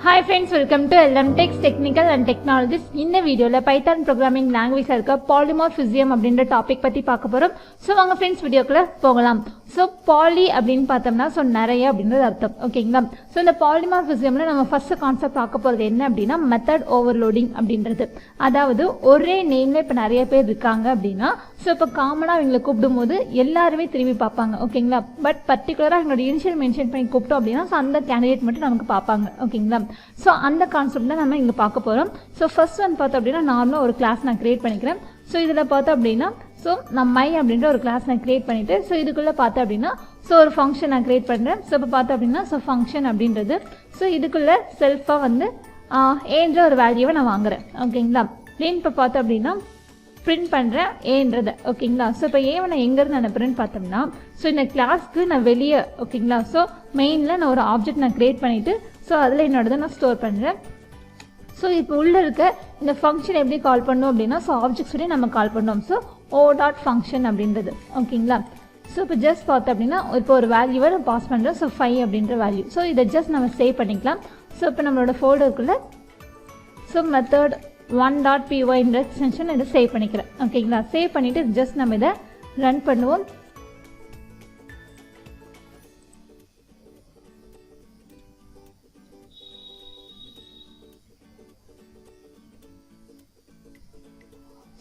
Hi friends, welcome to LMTech Technical and Technologies. இந்த வீடியோல Python programming லாங்குவேஜ்ல இருக்க பாலிமார்ஃபிசம் அப்படின்ற டாபிக் பத்தி பார்க்க போறோம். சோ வாங்க ஃப்ரெண்ட்ஸ் வீடியோக்குள்ள போகலாம். சோ பாலி அப்படினு பார்த்தோம்னா சோ நிறைய அப்படின்றது அர்த்தம். ஓகேங்களா? சோ இந்த பாலிமார்ஃபிசம்ல நம்ம ஃபர்ஸ்ட் கான்செப்ட் பார்க்க போறது என்ன அப்படினா மெத்தட் ஓவர்லோடிங் அப்படின்றது. அதாவது ஒரே நேம்ல இப்ப நிறைய பேர் இருக்காங்க அப்படினா சோ இப்ப காமனா அவங்களை கூப்பிடும்போது எல்லாரும் திரும்பி பார்ப்பாங்க. ஓகேங்களா? பட் பர்టిక్యులரா அவங்களோட இனிஷியல் மென்ஷன் பண்ணி கூப்பிட்டோம் அப்படினா சோ அந்த கேண்டிடேட் மட்டும் நமக்கு பார்ப்பாங்க. ஓகேங்களா? சோ அந்த கான்செப்ட் தான் நம்ம இங்க பார்க்க போறோம். சோ ஃபர்ஸ்ட் ஒன் பார்த்தோம் அப்படினா நார்மலா ஒரு கிளாஸ் நான் கிரியேட் பண்ணிக்கிறேன். சோ இதுல பார்த்தோம் அப்படினா சோ நான் மை அப்படின்ற ஒரு கிளாஸ் நான் கிரியேட் பண்ணிட்டு சோ இதுக்குள்ள பார்த்தோம் அப்படினா சோ ஒரு ஃபங்க்ஷன் நான் கிரியேட் பண்றேன். சோ இப்ப பார்த்தோம் அப்படினா சோ ஃபங்க்ஷன் அப்படின்றது சோ இதுக்குள்ள செல்ஃபா வந்து ஏன்ற ஒரு வேல்யூவை நான் வாங்குறேன். ஓகேங்களா? தென் இப்ப பார்த்தோம் அப்படினா பிரிண்ட் பண்றேன் ஏன்றதை. ஓகேங்களா? சோ இப்போ ஏவை நான் எங்க இருந்து அனுப்புறேன்னு பார்த்தோம்னா சோ இந்த கிளாஸ்க்கு நான் வெளியே ஓகேங்களா சோ மெயின்ல நான் ஒரு ஆப்ஜெக்ட் நான் கிரியேட் பண்ணிட்டு சோ அதுல என்னோடதை நான் ஸ்டோர் பண்றேன். ஸோ இப்போ உள்ள இருக்க இந்த ஃபங்க்ஷன் எப்படி கால் பண்ணோம் அப்படின்னா ஸோ ஆப்ஜெக்ட் சொல்லி நம்ம கால் பண்ணோம். ஸோ ஓ டாட் ஃபங்க்ஷன் அப்படின்றது. ஓகேங்களா? ஸோ இப்போ ஜஸ்ட் பார்த்தோம் அப்படின்னா இப்போ ஒரு வேல்யூவை நான் பாஸ் பண்ணுறேன். ஸோ 5 அப்படின்ற வேல்யூ. ஸோ இதை ஜஸ்ட் நம்ம சேவ் பண்ணிக்கலாம். ஸோ இப்போ நம்மளோட ஃபோல்டருக்குள்ள ஸோ மெத்தட் 1.py என்ற எக்ஸ்டென்ஷன் இதை சேவ் பண்ணிக்கிறேன். ஓகேங்களா? சேவ் பண்ணிட்டு ஜஸ்ட் நம்ம இதை ரன் பண்ணுவோம்.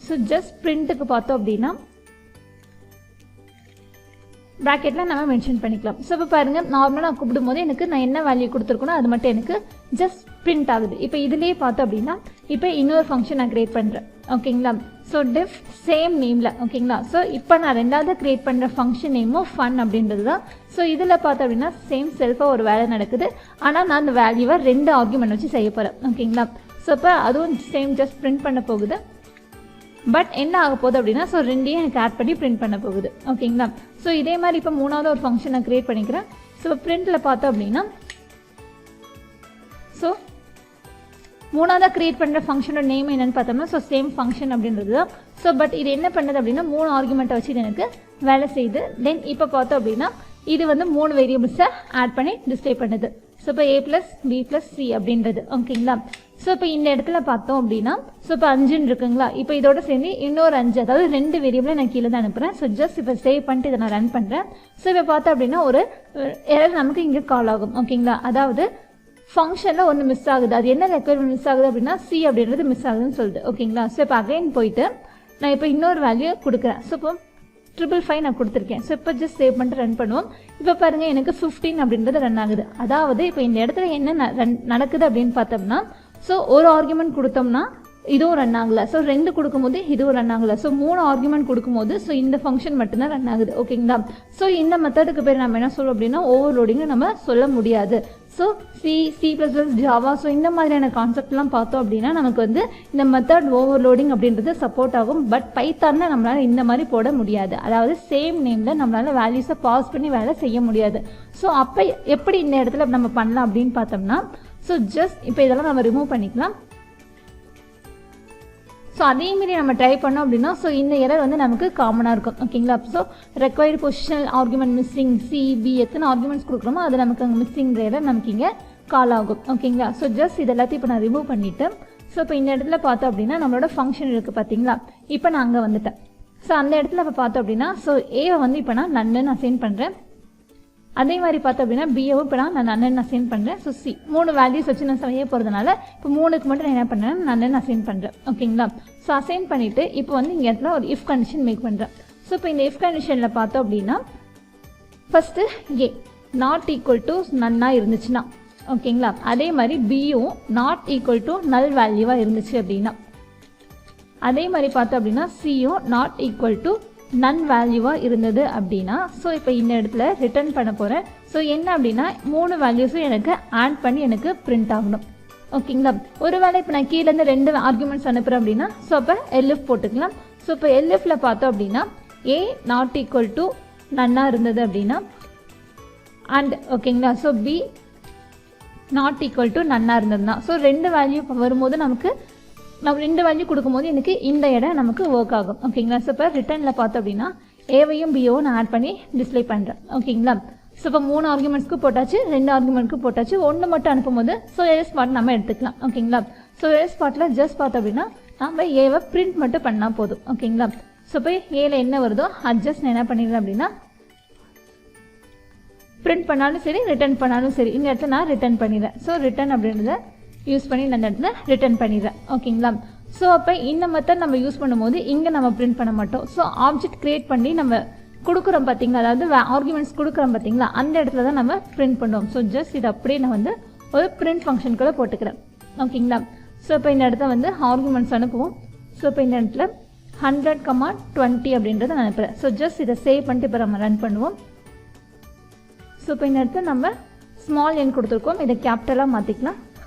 ஸோ ஜஸ்ட் பிரிண்ட்டுக்கு பார்த்தோம் அப்படின்னா ப்ராக்கெட்டில் நம்ம மென்ஷன் பண்ணிக்கலாம். ஸோ இப்போ பாருங்கள் நார்மலாக நான் கூப்பிடும் போது எனக்கு நான் என்ன வேல்யூ கொடுத்துருக்கணும் அது மட்டும் எனக்கு ஜஸ்ட் பிரிண்ட் ஆகுது. இப்போ இதுலேயே பார்த்தோம் அப்படின்னா இப்போ இன்னொரு ஃபங்க்ஷன் நான் கிரியேட் பண்ணுறேன். ஓகேங்களா? ஸோ டிஃப் சேம் நேமில். ஓகேங்களா? ஸோ இப்போ நான் ரெண்டாவது கிரியேட் பண்ணுற ஃபங்க்ஷன் நேமும் ஃபன் அப்படின்றது தான். ஸோ இதில் பார்த்தோம் அப்படின்னா சேம் செல்ஃபாக ஒரு வேலை நடக்குது. ஆனால் நான் அந்த வேல்யூவை 2 ஆர்குமெண்ட் வச்சு செய்ய போகிறேன். ஓகேங்களா? ஸோ இப்போ அதுவும் சேம் ஜஸ்ட் பிரிண்ட் பண்ண போகுது. பட் என்ன ஆக போகுது அப்படின்னா ஸோ 2ஐயும் எனக்கு ஆட் பண்ணி பிரிண்ட் பண்ண போகுது. ஓகேங்களா? ஸோ இதே மாதிரி இப்போ மூணாவது ஒரு ஃபங்க்ஷன் நான் கிரியேட் பண்ணிக்கிறேன். ஸோ பிரிண்டில் பார்த்தோம் அப்படின்னா ஸோ மூணாவதாக கிரியேட் பண்ணுற ஃபங்க்ஷனோட நேம் என்னென்னு பார்த்தோம்னா ஸோ சேம் ஃபங்க்ஷன் அப்படின்றது தான். ஸோ பட் இது என்ன பண்ணுது அப்படின்னா 3 ஆர்குமெண்ட்டை வச்சு இது எனக்கு வேலை செய்யுது. தென் இப்போ பார்த்தோம் அப்படின்னா இது வந்து 3 வேரியபிள்ஸை ஆட் பண்ணி டிஸ்பிளே பண்ணுது. ஸோ இப்போ a + b + c அப்படின்றது. ஓகேங்களா? ஸோ இப்போ இந்த இடத்துல பார்த்தோம் அப்படின்னா ஸோ இப்போ 5 இருக்குங்களா? இப்போ இதோட சேர்ந்து இன்னொரு 5 அதாவது 2 வேரியபிளை நான் கீழே தான் அனுப்புகிறேன். ஸோ ஜஸ்ட் இப்போ சேவ் பண்ணிட்டு இதை நான் ரன் பண்ணுறேன். ஸோ இப்போ பார்த்தோம் அப்படின்னா ஒரு எரர் நமக்கு இங்கே கால் ஆகும். ஓகேங்களா? அதாவது ஃபங்க்ஷனில் ஒன்று மிஸ் ஆகுது. அது என்ன ரெக்வயர்மெண்ட் மிஸ் ஆகுது அப்படின்னா சி அப்படின்றது மிஸ் ஆகுதுன்னு சொல்லுது. ஓகேங்களா? ஸோ இப்போ அகைன் போயிட்டு நான் இப்போ இன்னொரு வேல்யூ கொடுக்குறேன். ஸோ இப்போ 555 நான் கொடுத்துருக்கேன். ஸோ இப்போ ஜஸ்ட் சேவ் பண்ணிட்டு ரன் பண்ணுவோம். இப்போ பாருங்கள் எனக்கு 15 அப்படின்றது ரன் ஆகுது. அதாவது இப்போ இந்த இடத்துல என்ன நடக்குது அப்படின்னு பார்த்தோம்னா ஸோ ஒரு ஆர்குமெண்ட் கொடுத்தோம்னா இதுவும் ரன் ஆகலை. ஸோ 2 கொடுக்கும்போது இதுவும் ரன் ஆகலை. ஸோ 3 ஆர்குமெண்ட் கொடுக்கும்போது ஸோ இந்த ஃபங்க்ஷன் மட்டும்தான் ரன் ஆகுது. ஓகேங்களா? ஸோ இந்த மெத்தடுக்கு பேர் நம்ம என்ன சொல்லுவோம் அப்படின்னா ஓவர்லோடிங்னு நம்ம சொல்ல முடியாது. ஸோ C++, ஜாவா ஸோ இந்த மாதிரியான கான்செப்ட்லாம் பார்த்தோம் அப்படின்னா நமக்கு வந்து இந்த மெத்தட் ஓவர்லோடிங் அப்படின்றது சப்போர்ட் ஆகும். பட் பைத்தானில் நம்மளால் இந்த மாதிரி போட முடியாது. அதாவது சேம் நேமில் நம்மளால் வேல்யூஸை பாஸ் பண்ணி வேலை செய்ய முடியாது. ஸோ அப்போ எப்படி இந்த இடத்துல நம்ம பண்ணலாம் அப்படின்னு பார்த்தோம்னா ஸோ ஜஸ்ட் இப்போ இதெல்லாம் நம்ம ரிமூவ் பண்ணிக்கலாம். ஸோ அதேமாரி நம்ம ட்ரை பண்ணோம் அப்படின்னா ஸோ இந்த எரர் வந்து நமக்கு காமனாக இருக்கும். ஓகேங்களா? So required positional argument missing சிபி எத்தனை ஆர்குமெண்ட்ஸ் கொடுக்குறோமோ அது நமக்கு அங்கே மிஸ்ஸிங்கிற எரர் நமக்கு இங்கே கால் ஆகும். ஓகேங்களா? ஸோ ஜஸ்ட் இது எல்லாத்தையும் இப்போ நான் ரிமூவ் பண்ணிவிட்டு ஸோ இப்போ இந்த இடத்துல பார்த்தோம் அப்படின்னா நம்மளோட ஃபங்க்ஷன் இருக்குது பார்த்தீங்களா? இப்போ நான் அங்கே வந்துட்டேன். ஸோ அந்த இடத்துல இப்போ பார்த்தோம் அப்படின்னா ஸோ ஏவை வந்து இப்போ நான் நன்னு அசைன் பண்ணுறேன். அதே மாதிரி பார்த்தோம் அப்படின்னா பிஏவும் இப்போ நான் நன்னு அசைன் பண்ணுறேன். ஸோ சி 3 வேல்யூஸ் வச்சு நான் செய்ய போகிறதுனால இப்போ 3க்கு மட்டும் நான் என்ன பண்ணுறேன் நன்னு அசைன் பண்ணுறேன். ஓகேங்களா? ஸோ அசைன் பண்ணிவிட்டு இப்போ வந்து இங்கே இடத்துல ஒரு இஃப் கண்டிஷன் மேக் பண்ணுறேன். ஸோ இப்போ இந்த இஃப் கண்டிஷனில் பார்த்தோம் அப்படின்னா first a not equal to நன்னாக இருந்துச்சுன்னா ஓகேங்களா? அதே மாதிரி பியும் நாட் ஈக்குவல் டு நல் வேல்யூவாக இருந்துச்சு அப்படின்னா அதே மாதிரி பார்த்தோம் அப்படின்னா சியும் நாட் ஈக்குவல் டு நன் வேல்யூவாக இருந்தது அப்படின்னா ஸோ இப்போ இந்த இடத்துல ரிட்டர்ன் பண்ண போகிறேன். ஸோ என்ன அப்படின்னா 3 வேல்யூஸும் எனக்கு ஆட் பண்ணி எனக்கு பிரிண்ட் ஆகணும். ஓகேங்களா? ஒருவேளை இப்போ நான் கீழேருந்து 2 ஆர்குமெண்ட்ஸ் அனுப்புகிறேன் அப்படின்னா ஸோ அப்போ எல்எஃப் போட்டுக்கலாம். ஸோ இப்போ எல்எஃப்ல பார்த்தோம் அப்படின்னா ஏ நாட் ஈக்குவல் டு நன்னாக இருந்தது அப்படின்னா அண்ட் ஓகேங்களா so b not equal to நன்னாக இருந்ததுன்னா ஸோ 2 வேல்யூ வரும்போது நமக்கு நம்ம 2 வேல்யூ கொடுக்கும்போது எனக்கு இந்த இடம் நமக்கு ஒர்க் ஆகும். ஓகேங்களா? ஸோ இப்போ ரிட்டர்னில் பார்த்தோம் அப்படின்னா ஏவையும் பிஓவும் நான் ஆட் பண்ணி டிஸ்பிளே பண்ணுறேன். ஓகேங்களா? ஸோ இப்போ 3 ஆர்குமெண்ட்ஸ்க்கு போட்டாச்சு, 2 ஆர்குமெண்ட்க்கு போட்டாச்சு, 1 மட்டும் அனுப்பும்போது ஸோ ஏ ஸ்பாட் நம்ம எடுத்துக்கலாம். ஓகேங்களா? ஸோ ஏ ஸ்பாட்டில் ஜஸ்ட் பார்த்தோம் அப்படின்னா நம்ம ஏவை பிரிண்ட் மட்டும் பண்ணால் போதும். ஓகேங்களா? ஸோ இப்போ ஏல என்ன வருதோ அட்ஜஸ்ட் நான் என்ன பண்ணிடுறேன் அப்படின்னா பிரிண்ட் பண்ணாலும் சரி ரிட்டர்ன் பண்ணாலும் சரி இந்த இடத்துல நான் ரிட்டர்ன் பண்ணிடுறேன். ஸோ ரிட்டர்ன் அப்படின்றத யூஸ் பண்ணி நான் இந்த இடத்துல ரிட்டர்ன் பண்ணிடுறேன். ஓகேங்களா? ஸோ அப்போ இந்த மெத்தட் நம்ம யூஸ் பண்ணும்போது இங்கே நம்ம பிரிண்ட் பண்ண மாட்டோம். ஸோ ஆப்ஜெக்ட் கிரியேட் பண்ணி நம்ம கொடுக்குறோம் பார்த்தீங்களா, அதாவது ஆர்குமெண்ட்ஸ் கொடுக்குறோம் பார்த்தீங்களா, அந்த இடத்துல தான் நம்ம பிரிண்ட் பண்ணுவோம். ஸோ ஜஸ்ட் இது அப்படியே நான் வந்து ஒரு பிரிண்ட் ஃபங்க்ஷனுக்குள்ளே போட்டுக்கிறேன். ஓகேங்களா? ஸோ இப்போ இந்த இடத்துல வந்து ஆர்குமெண்ட்ஸ் அனுப்புவோம். ஸோ இப்போ இந்த இடத்துல 100,20 அப்படின்றத நான் அனுப்புகிறேன். ஸோ ஜஸ்ட் இதை சேவ் பண்ணிட்டு இப்போ நம்ம ரன் பண்ணுவோம். ஸோ இப்போ இந்த இடத்துல நம்ம ஸ்மால் என் கொடுத்துருக்கோம், இதை கேபிட்டலாக மாற்றிக்கலாம்.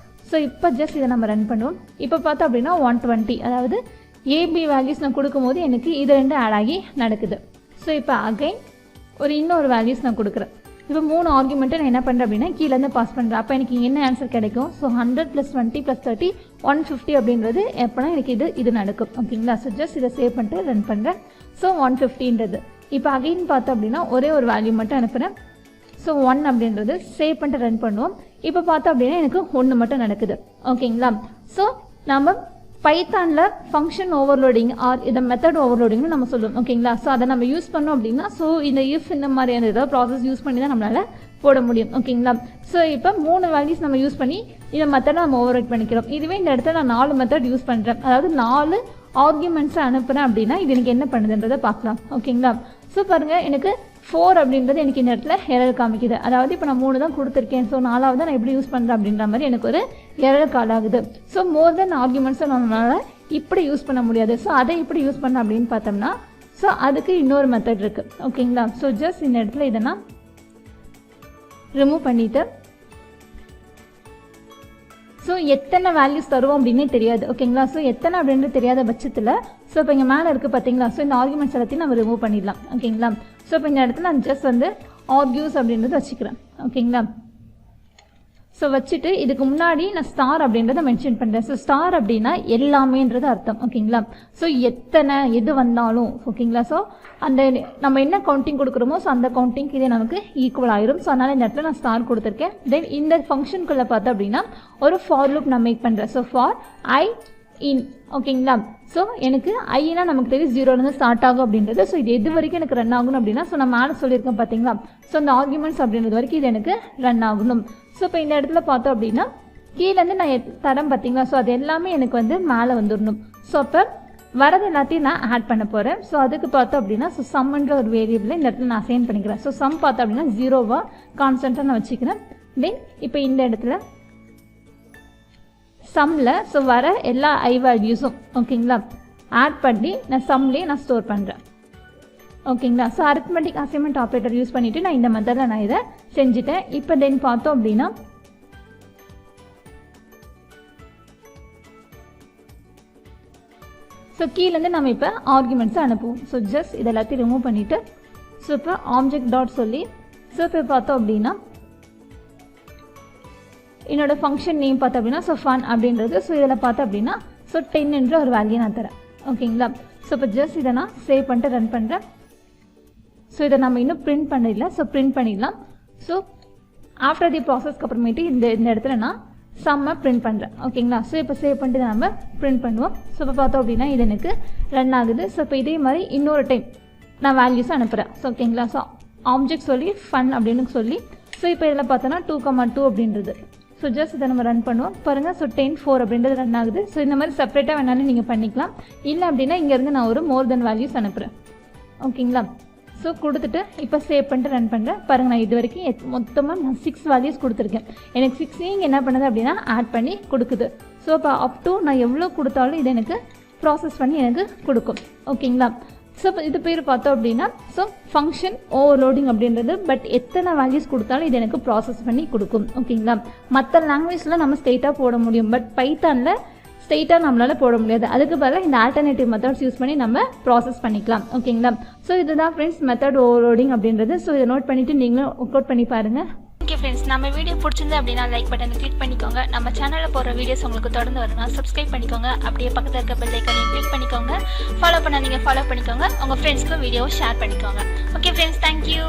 ஸோ இப்போ ஜஸ்ட் இதை நம்ம ரன் பண்ணுவோம். இப்போ பார்த்தோம் அப்படின்னா 120, அதாவது ஏபி வேல்யூஸ் நான் கொடுக்கும்போது எனக்கு இது 2 ஆட் ஆகி நடக்குது. ஸோ இப்போ அகைன் இன்னொரு வேல்யூஸ் நான் கொடுக்குறேன். இப்போ 3 ஆர்குமெண்ட்டை நான் என்ன பண்ணுறேன் அப்படின்னா கீழேருந்து பாஸ் பண்ணுறேன். அப்போ எனக்கு என்ன ஆன்சர் கிடைக்கும்? ஸோ 100 + 20 + 30 150 அப்படின்றது எப்போனா எனக்கு இது நடக்கும். ஓகேங்களா? ஸோ ஜஸ்ட் இதை சேவ் பண்ணிட்டு ரன் பண்ணுறேன். ஸோ 150ன்றது இப்போ அகைன் பார்த்தோம் அப்படின்னா ஒரே ஒரு வேல்யூ மட்டும் அனுப்புகிறேன். ஸோ 1 அப்படின்றது சேவ் பண்ணிட்டு ரன் பண்ணுவோம். இப்போ பார்த்தோம் அப்படின்னா எனக்கு 1 மட்டும் நடக்குது. ஓகேங்களா? ஸோ நம்ம பைத்தானில் ஃபங்க்ஷன் ஓவர்லோடிங் ஆர் இதை மெத்தட் ஓவர்லோடிங்னு நம்ம சொல்லுவோம். ஓகேங்களா? ஸோ அதை நம்ம யூஸ் பண்ணோம் அப்படின்னா ஸோ இந்த இஃப் இந்த மாதிரியான ஏதாவது ப்ராசஸ் யூஸ் பண்ணி தான் நம்மளால் போட முடியும். ஓகேங்களா? ஸோ இப்போ 3 வேல்யூஸ் நம்ம யூஸ் பண்ணி இந்த மெத்தடை நம்ம ஓவர்ரைட் பண்ணிக்கிறோம். இதுவே இந்த இடத்துல நான் 4 மெத்தட் யூஸ் பண்ணுறேன், அதாவது 4 ஆர்குமெண்ட்ஸை அனுப்புகிறேன் அப்படின்னா இது எனக்கு என்ன பண்ணுதுன்றதை பார்க்கலாம். ஓகேங்களா? ஸோ பாருங்கள் எனக்கு 4 அப்படின்றது எனக்கு இந்த இடத்துல எரர் காமிக்குது. அதாவது இப்போ நான் 3 தான் கொடுத்துருக்கேன், ஸோ 4வது நான் எப்படி யூஸ் பண்ணுறேன் அப்படின்ற மாதிரி எனக்கு ஒரு எரர் கால் ஆகுது. ஸோ மோர் தென் ஆர்குமெண்ட்ஸை நம்மளால் இப்படி யூஸ் பண்ண முடியாது. ஸோ அதை இப்படி யூஸ் பண்ண அப்படின்னு பார்த்தோம்னா ஸோ அதுக்கு இன்னொரு மெத்தட் இருக்குது. ஓகேங்களா? ஸோ ஜஸ்ட் இந்த இடத்துல இதை நான் ரிமூவ் பண்ணிவிட்டு ஸோ எத்தனை வேல்யூஸ் தருவோம் அப்படின்னே தெரியாது. ஓகேங்களா? ஸோ எத்தனை அப்படின்றது தெரியாத பட்சத்தில் ஸோ இப்போ இங்கே மேலே இருக்குது பார்த்தீங்களா, ஸோ இந்த ஆர்குமெண்ட்ஸ் எல்லாத்தையும் நம்ம ரிமூவ் பண்ணிடலாம். ஓகேங்களா? ஸோ இப்போ இந்த இடத்துல நான் ஜஸ்ட் வந்து ஆர்கியூஸ் அப்படின்றது வச்சுக்கிறேன். ஓகேங்களா? ஸோ வச்சுட்டு இதுக்கு முன்னாடி நான் ஸ்டார் அப்படின்றத மென்ஷன் பண்ணுறேன். ஸோ ஸ்டார் அப்படின்னா எல்லாமேன்றது அர்த்தம். ஓகேங்களா? ஸோ எத்தனை எது வந்தாலும் ஓகேங்களா? ஸோ அந்த நம்ம என்ன கவுண்டிங் கொடுக்குறோமோ ஸோ அந்த கவுண்டிங்க்கு இதே நமக்கு ஈக்குவல் ஆயிரும். ஸோ அதனால் இந்த இடத்துல நான் ஸ்டார் கொடுத்துருக்கேன். தென் இந்த ஃபங்க்ஷனுக்குள்ளே பார்த்தோம் அப்படின்னா ஒரு ஃபார் லூப் நான் மேக் பண்ணுறேன். ஸோ ஃபார் ஐ இன். ஓகேங்களா? ஸோ எனக்கு ஐனா நமக்கு தெரியும் 0லேருந்து ஸ்டார்ட் ஆகும் அப்படின்றது. ஸோ இது எது வரைக்கும் எனக்கு ரன் ஆகணும் அப்படின்னா ஸோ நான் மேலே சொல்லியிருக்கேன் பார்த்தீங்களா, ஸோ அந்த ஆர்குமெண்ட்ஸ் அப்படின்றது வரைக்கும் இது எனக்கு ரன் ஆகணும். ஸோ இப்போ இந்த இடத்துல பார்த்தோம் அப்படின்னா கீழேருந்து நான் தரம் பார்த்தீங்களா, ஸோ அது எல்லாமே எனக்கு வந்து மேலே வந்துடணும். ஸோ அப்போ வரது எல்லாத்தையும் நான் ஆட் பண்ண போகிறேன். ஸோ அதுக்கு பார்த்தோம் அப்படின்னா ஸோ சம்ன்ற ஒரு வேரியபிளை இந்த இடத்துல நான் அசைன் பண்ணிக்கிறேன். ஸோ சம் பார்த்தோம் அப்படின்னா 0வா கான்ஸ்டண்ட்டாக நான் வச்சுக்கிறேன். தென் இப்போ இந்த இடத்துல சம்மில் ஸோ வர எல்லா ஐ வேல்யூஸும் ஓகேங்களா ஆட் பண்ணி நான் சம்லேயே நான் ஸ்டோர் பண்ணுறேன். ஓகேங்களா? So arithmetic assignment operator use பண்ணிவிட்டு நான் இந்த மெத்தடில் நான் இதை செஞ்சுட்டேன். இப்போ தென் பார்த்தோம் அப்படின்னா ஸோ கீழேருந்து நம்ம இப்போ ஆர்குமெண்ட்ஸை அனுப்புவோம். ஸோ ஜஸ்ட் இது எல்லாத்தையும் ரிமூவ் பண்ணிவிட்டு ஸோ இப்போ ஆப்ஜெக்ட் டாட் சொல்லி ஸோ இப்போ பார்த்தோம் அப்படின்னா என்னோடய ஃபங்க்ஷன் நேம் பார்த்தோம் அப்படின்னா ஸோ ஃபன் அப்படின்றது. ஸோ இதில் பார்த்தோம் அப்படின்னா ஸோ 10 ஒரு வேல்யூ நான் தரேன். ஓகேங்களா? ஸோ இப்போ ஜஸ்ட் இதை நான் சேவ் பண்ணிட்டு ரன் பண்ணுறேன். ஸோ இதை நம்ம இன்னும் பிரிண்ட் பண்ணிடல. ஸோ பிரிண்ட் பண்ணிடலாம். ஸோ ஆஃப்டர் தி ப்ராசஸ்க்கு அப்புறமேட்டு இந்த இடத்துல நான் சம்மை பிரிண்ட் பண்ணுறேன். ஓகேங்களா? ஸோ இப்போ சேவ் பண்ணிட்டு நம்ம பிரிண்ட் பண்ணுவோம். ஸோ இப்போ பார்த்தோம் அப்படின்னா இது எனக்கு ரன் ஆகுது. ஸோ இப்போ இதே மாதிரி இன்னொரு டைம் நான் வேல்யூஸ் அனுப்புகிறேன். ஸோ ஓகேங்களா? ஸோ ஆப்ஜெக்ட் சொல்லி ஃபன் அப்படின்னு சொல்லி ஸோ இப்போ இதில் பார்த்தோன்னா 2,2 அப்படின்றது. ஸோ ஜஸ்ட் இதை நம்ம ரன் பண்ணுவோம் பாருங்கள். ஸோ 10,4 அப்படின்றது ரன் ஆகுது. ஸோ இந்த மாதிரி செப்பரேட்டாக வேணாலும் நீங்கள் பண்ணிக்கலாம். இல்லை அப்படின்னா இங்கேருந்து நான் ஒரு மோர் தென் வேல்யூஸ் அனுப்புகிறேன். ஓகேங்களா? ஸோ கொடுத்துட்டு இப்போ சேவ் பண்ணிட்டு ரன் பண்ணுறேன் பாருங்கள். நான் இது வரைக்கும் மொத்தமாக நான் 6 வேல்யூஸ் கொடுத்துருக்கேன். எனக்கு 6 என்ன பண்ணுது அப்படின்னா ஆட் பண்ணி கொடுக்குது. ஸோ இப்போ அப் டு நான் எவ்வளோ கொடுத்தாலும் இது எனக்கு ப்ராசஸ் பண்ணி எனக்கு கொடுக்கும். ஓகேங்களா? ஸோ இது பேர் பார்த்தோம் அப்படின்னா ஸோ ஃபங்க்ஷன் ஓவர்லோடிங் அப்படின்றது. பட் எத்தனை வேல்யூஸ் கொடுத்தாலும் இது எனக்கு ப்ராசஸ் பண்ணி கொடுக்கும். ஓகேங்களா? மற்ற லாங்குவேஜில் நம்ம ஸ்ட்ரெயிட்டாக போட முடியும், பட் பைத்தானில் ஸ்ட்ரெயிட்டாக நம்மளால் போட முடியாது. அதுக்கு பதிலாக இந்த ஆல்டர்னேட்டிவ் மெத்தட்ஸ் யூஸ் பண்ணி நம்ம ப்ராசஸ் பண்ணிக்கலாம். ஓகேங்களா? ஸோ இதுதான் ஃப்ரெண்ட்ஸ் மெத்தட் ஓவர்லோடிங் அப்படின்றது. ஸோ இதை நோட் பண்ணிவிட்டு நீங்களும் ஒர்க் அவுட் பண்ணி பாருங்கள். ஓகே ஃப்ரெண்ட்ஸ், நம்ம வீடியோ பிடிச்சிருந்து அப்படின்னா லைக் பட்டனை கிளிக் பண்ணிக்கோங்க. நம்ம சேனலில் போகிற வீடியோஸ் உங்களுக்கு தொடர்ந்து வரணும்னா சப்ஸ்கிரைப் பண்ணிக்கோங்க. அப்படியே பக்கத்தில் இருக்க பெல் ஐக்கானையும் கிளிக் பண்ணிக்கோங்க. ஃபாலோ பண்ணாதீங்க, ஃபாலோ பண்ணிக்கோங்க. உங்கள் ஃப்ரெண்ட்ஸ்க்கும் வீடியோவை ஷேர் பண்ணிக்கோங்க. Okay friends, thank you.